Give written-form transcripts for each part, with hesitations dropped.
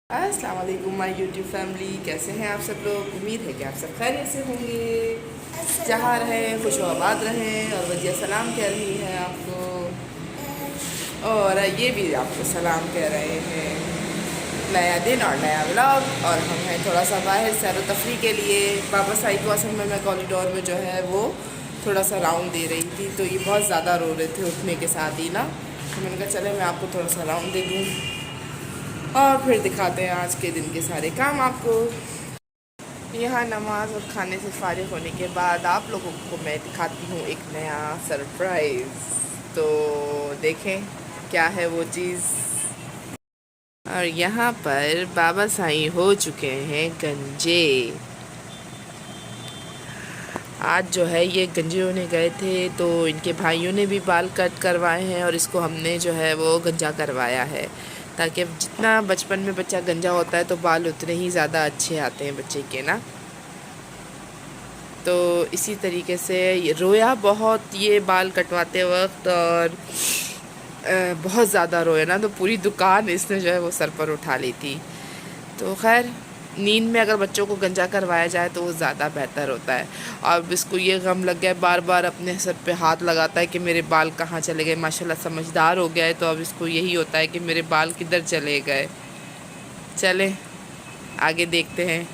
अस्सलाम वालेकुम my YouTube family, कैसे हैं आप सब लोग। उम्मीद है कि आप सब खैरियत से होंगे। जहाँ रहें खुश आबाद रहें और वजिया सलाम कह रही है आपको, और ये भी आपको सलाम कह रहे हैं। नया दिन और नया व्लॉग, और हम हैं थोड़ा सा बाहर सैर तफरी के लिए। वापस आई तो असल में मैं कॉरिडोर में जो है वो थोड़ा सा राउंड दे रही थी, तो ये बहुत ज़्यादा रो रहे थे उठने के साथ ही ना, तो मैंने कहा चले मैं आपको थोड़ा सा राउंड दे दूँ और फिर दिखाते हैं आज के दिन के सारे काम आपको। यहाँ नमाज और खाने से फारिग होने के बाद आप लोगों को मैं दिखाती हूँ एक नया सरप्राइज़। तो देखें क्या है वो चीज़। और यहाँ पर बाबा साईं हो चुके हैं गंजे। आज जो है ये गंजे होने गए थे, तो इनके भाइयों ने भी बाल कट करवाए हैं और इसको हमने जो है वो गंजा करवाया है, ताकि जितना बचपन में बच्चा गंजा होता है तो बाल उतने ही ज़्यादा अच्छे आते हैं बच्चे के ना। तो इसी तरीके से ये रोया बहुत ये बाल कटवाते वक्त, और बहुत ज़्यादा रोया ना, तो पूरी दुकान इसने जो है वो सर पर उठा ली थी। तो खैर नींद में अगर बच्चों को गंजा करवाया जाए तो वो ज़्यादा बेहतर होता है। और इसको ये गम लग गया, बार बार अपने सर पे हाथ लगाता है कि मेरे बाल कहाँ चले गए। माशाल्लाह समझदार हो गया है, तो अब इसको यही होता है कि मेरे बाल किधर चले गए। चलें आगे देखते हैं,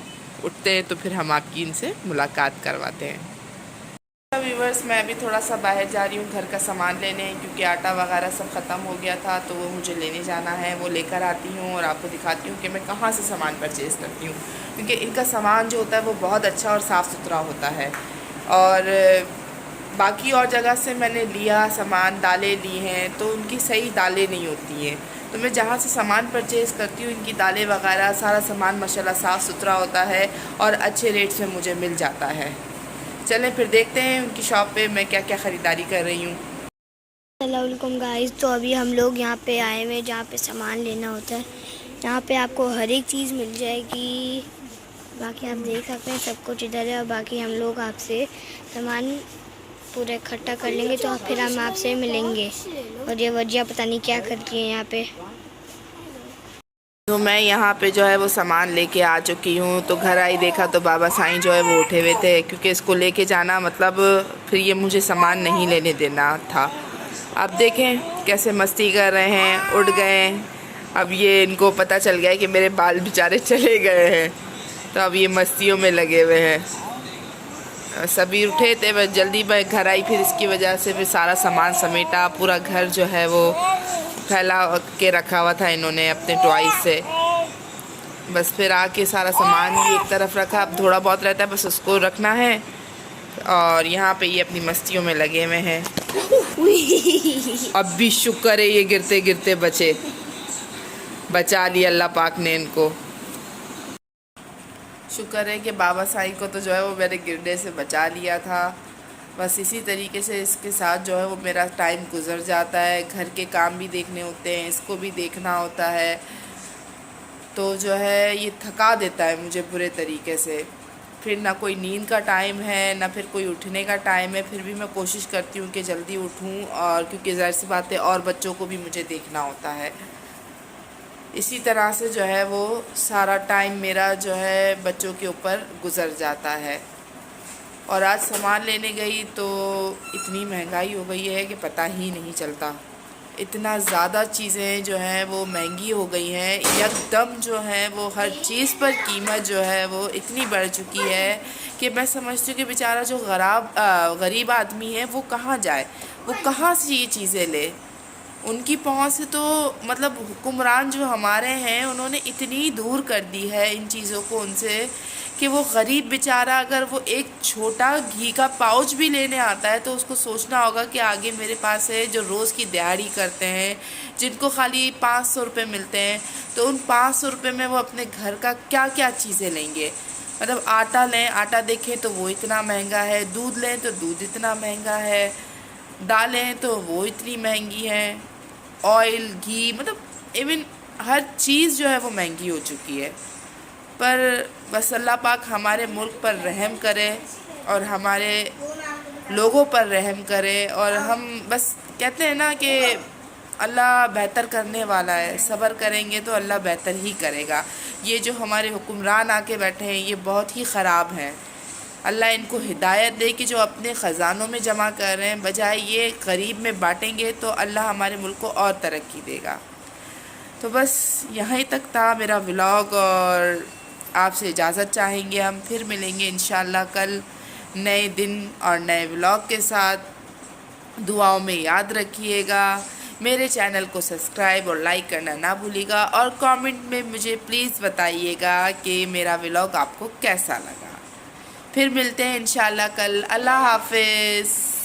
उठते हैं तो फिर हम आपकी इनसे मुलाकात करवाते हैं। व्यूवर्स, मैं अभी थोड़ा सा बाहर जा रही हूँ घर का सामान लेने, क्योंकि आटा वगैरह सब ख़त्म हो गया था, तो वो मुझे लेने जाना है। वो लेकर आती हूँ और आपको दिखाती हूँ कि मैं कहाँ से सामान परचेज़ करती हूँ, क्योंकि इनका सामान जो होता है वो बहुत अच्छा और साफ़ सुथरा होता है। और बाकी और जगह से मैंने लिया सामान, दालें ली हैं, तो उनकी सही दालें नहीं होती हैं। तो मैं जहाँ से सामान परचेज़ करती हूँ इनकी दालें वगैरह सारा सामान माशाल्लाह साफ़ सुथरा होता है और अच्छे रेट में मुझे मिल जाता है। चलें फिर देखते हैं उनकी शॉप पे मैं क्या क्या ख़रीदारी कर रही हूँ। अस्सलामुअलैकुम गाइस, तो अभी हम लोग यहाँ पे आए हुए जहाँ पे सामान लेना होता है। यहाँ पे आपको हर एक चीज़ मिल जाएगी। बाकी आप देख सकते हैं सब कुछ इधर है, और बाकी हम लोग आपसे सामान पूरा इकट्ठा कर लेंगे तो फिर हम आपसे मिलेंगे। और ये वजिया पता नहीं क्या करती है यहाँ पे। तो मैं यहाँ पे जो है वो सामान लेके आ चुकी हूँ। तो घर आई देखा तो बाबा साईं जो है वो उठे हुए थे, क्योंकि इसको लेके जाना मतलब फिर ये मुझे सामान नहीं लेने देना था। अब देखें कैसे मस्ती कर रहे हैं, उठ गए। अब ये इनको पता चल गया है कि मेरे बाल बेचारे चले गए हैं, तो अब ये मस्तियों में लगे हुए हैं। सभी उठे थे, बस जल्दी मैं घर आई, फिर इसकी वजह से फिर सारा सामान समेटा। पूरा घर जो है वो फैला के रखा हुआ था इन्होंने अपने टॉयज से। बस फिर आके सारा सामान भी एक तरफ रखा, अब थोड़ा बहुत रहता है बस उसको रखना है। और यहाँ पे ये अपनी मस्तियों में लगे हुए हैं। अब भी शुक्र है ये गिरते गिरते बचे, बचा लिया अल्लाह पाक ने इनको। शुक्र है कि बाबा साईं को तो जो है वो मेरे गिरने से बचा लिया था। बस इसी तरीके से इसके साथ जो है वो मेरा टाइम गुजर जाता है। घर के काम भी देखने होते हैं, इसको भी देखना होता है, तो जो है ये थका देता है मुझे बुरे तरीके से। फिर ना कोई नींद का टाइम है ना फिर कोई उठने का टाइम है, फिर भी मैं कोशिश करती हूँ कि जल्दी उठूँ, और क्योंकि ज़ाहिर सी बात है और बच्चों को भी मुझे देखना होता है। इसी तरह से जो है वो सारा टाइम मेरा जो है बच्चों के ऊपर गुजर जाता है। और आज सामान लेने गई तो इतनी महंगाई हो गई है कि पता ही नहीं चलता। इतना ज़्यादा चीज़ें जो हैं वो महंगी हो गई हैं, एकदम जो है वो हर चीज़ पर कीमत जो है वो इतनी बढ़ चुकी है कि मैं समझती हूँ कि बेचारा जो गरीब आदमी है वो कहाँ जाए, वो कहाँ से ये चीज़ें ले। उनकी पहुंच से तो मतलब हुक्मरान जो हमारे हैं उन्होंने इतनी दूर कर दी है इन चीज़ों को उनसे, कि वो गरीब बेचारा अगर वो एक छोटा घी का पाउच भी लेने आता है तो उसको सोचना होगा कि आगे मेरे पास है जो रोज़ की दिहाड़ी करते हैं, जिनको खाली 500 रुपये मिलते हैं, तो उन 500 रुपये में वो अपने घर का क्या क्या चीज़ें लेंगे। मतलब आटा लें, आटा देखें तो वो इतना महंगा है, दूध लें तो दूध इतना महंगा है, दालें तो वो इतनी महंगी हैं, ऑयल घी मतलब इवन हर चीज़ जो है वो महंगी हो चुकी है। पर बस अल्लाह पाक हमारे मुल्क पर रहम करे और हमारे लोगों पर रहम करे। और हम बस कहते हैं ना कि अल्लाह बेहतर करने वाला है। सब्र करेंगे तो अल्लाह बेहतर ही करेगा। ये जो हमारे हुक्मरान आके बैठे हैं ये बहुत ही ख़राब हैं। अल्लाह इनको हिदायत दे कि जो अपने ख़जानों में जमा कर रहे हैं बजाय ये गरीब में बांटेंगे तो अल्लाह हमारे मुल्क को और तरक्की देगा। तो बस यहीं तक था मेरा व्लॉग और आपसे इजाज़त चाहेंगे। हम फिर मिलेंगे इंशाल्लाह कल नए दिन और नए व्लॉग के साथ। दुआओं में याद रखिएगा। मेरे चैनल को सब्सक्राइब और लाइक करना ना भूलिएगा और कमेंट में मुझे प्लीज़ बताइएगा कि मेरा व्लॉग आपको कैसा लगा। फिर मिलते हैं इंशाल्लाह कल। अल्लाह हाफ़िज़।